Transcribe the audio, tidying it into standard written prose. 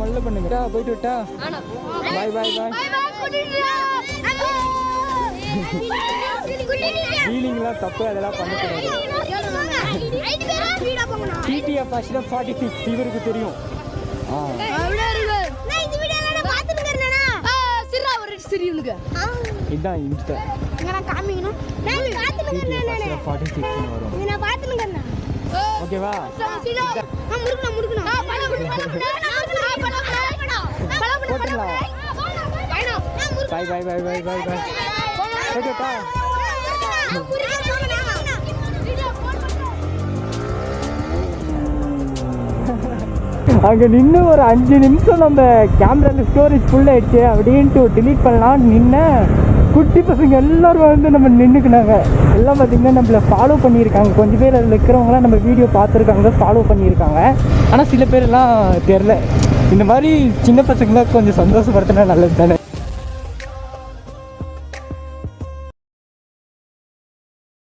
மல்ல பண்ணுங்க. போயிட்டு விட்டா பாய் பாய் பாய். ஃபீலிங்லாம் தப்பு, அதெல்லாம் பண்ணக்கூடாது. டிடிஎஃப் 46 இவருக்கு தெரியும். இதான் இன்ஸ்டா 46 வரும். ஓகேவா? போட்டுடலாம். பாய் பாய் பாய் பாய் பாய் பாய். ஓகேப்பா. அங்கே நின்று ஒரு 5 நிமிஷம் நம்ம கேமராவில் ஸ்டோரேஜ் ஃபுல் ஆகிடுச்சு அப்படின்ட்டு டிலீட் பண்ணலாம் நின்ன குட்டி பசங்க எல்லோரும் வந்து நம்ம நின்றுக்குனாங்க. எல்லாம் பார்த்திங்கன்னா நம்மளை ஃபாலோ பண்ணியிருக்காங்க. கொஞ்சம் பேர் அதில் இருக்கிறவங்களாம் நம்ம வீடியோ பார்த்துருக்காங்க, ஃபாலோ பண்ணியிருக்காங்க. ஆனால் சில பேரெல்லாம் தெரில. இந்த மாதிரி சின்ன பசங்களாம் கொஞ்சம் சந்தோஷப்படுத்தினா நல்லது தானே.